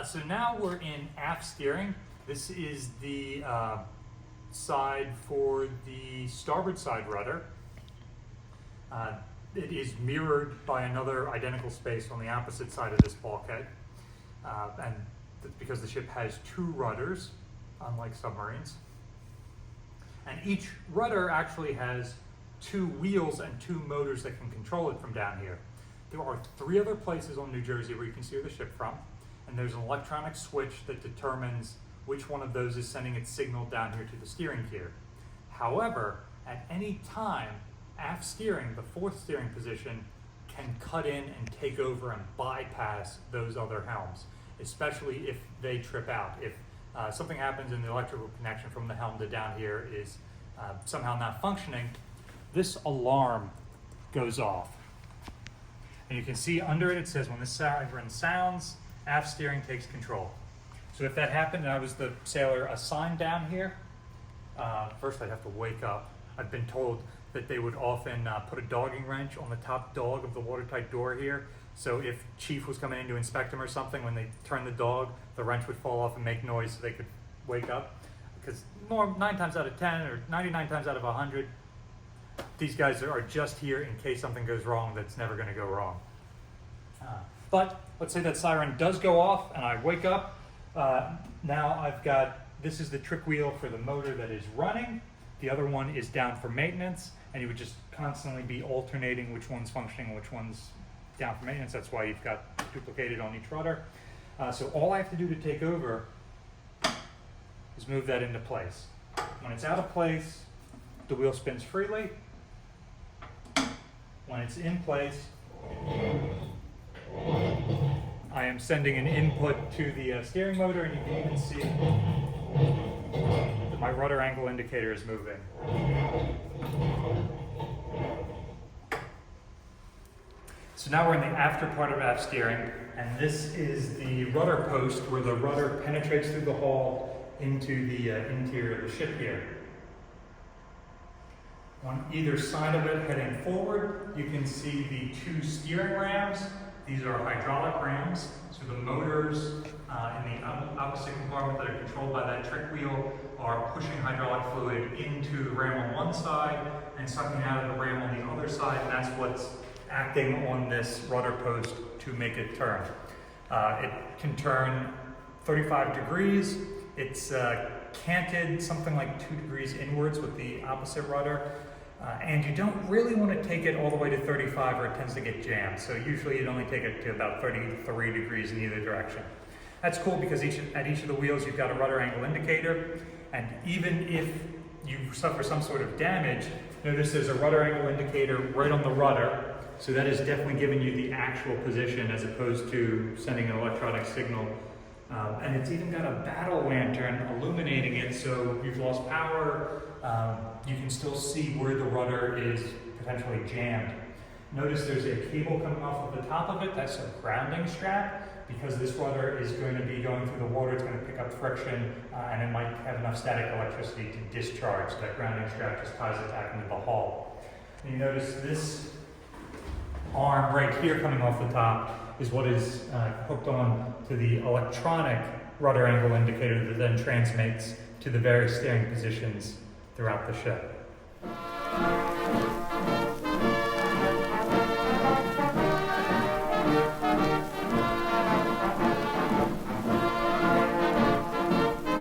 So now we're in aft steering. This is the side for the starboard side rudder. It is mirrored by another identical space on the opposite side of this bulkhead. And that's because the ship has two rudders, unlike submarines. And each rudder actually has two wheels and two motors that can control it from down here. There are 3 other places on New Jersey where you can steer the ship from, and there's an electronic switch that determines which one of those is sending its signal down here to the steering gear. However, at any time, aft steering, the 4th steering position, can cut in and take over and bypass those other helms, especially if they trip out. If something happens and the electrical connection from the helm to down here is somehow not functioning, this alarm goes off. And you can see under it, it says when this siren sounds, aft steering takes control. So if that happened and I was the sailor assigned down here, first I'd have to wake up. I've been told that they would often put a dogging wrench on the top dog of the watertight door here. So if Chief was coming in to inspect him or something, when they turned the dog, the wrench would fall off and make noise so they could wake up. Because 9 times out of 10 or 99 times out of 100, these guys are just here in case something goes wrong that's never going to go wrong. But let's say that siren does go off and I wake up. Now I've got, this is the trick wheel for the motor that is running. The other one is down for maintenance, and you would just constantly be alternating which one's functioning and which one's down for maintenance. That's why you've got duplicated on each rudder. So all I have to do to take over is move that into place. When it's out of place, the wheel spins freely. When it's in place, I am sending an input to the steering motor, and you can even see that my rudder angle indicator is moving. So now we're in the after part of aft steering, and this is the rudder post where the rudder penetrates through the hull into the interior of the ship here. On either side of it, heading forward, you can see the 2 steering rams. These are hydraulic rams, so the motors in the opposite compartment that are controlled by that trick wheel are pushing hydraulic fluid into the ram on one side and sucking out of the ram on the other side, and that's what's acting on this rudder post to make it turn. It can turn 35 degrees. It's canted something like 2 degrees inwards with the opposite rudder. And you don't really want to take it all the way to 35 or it tends to get jammed. So usually you'd only take it to about 33 degrees in either direction. That's cool because at each of the wheels you've got a rudder angle indicator. And even if you suffer some sort of damage, notice there's a rudder angle indicator right on the rudder. So that is definitely giving you the actual position as opposed to sending an electronic signal. And it's even got a battle lantern illuminating it, so if you've lost power, you can still see where the rudder is potentially jammed. Notice there's a cable coming off of the top of it. That's a grounding strap. Because this rudder is going to be going through the water, it's going to pick up friction, and it might have enough static electricity to discharge. So that grounding strap just ties it back into the hull. And you notice this arm right here coming off the top is what is hooked on to the electronic rudder angle indicator that then transmits to the various steering positions throughout the ship.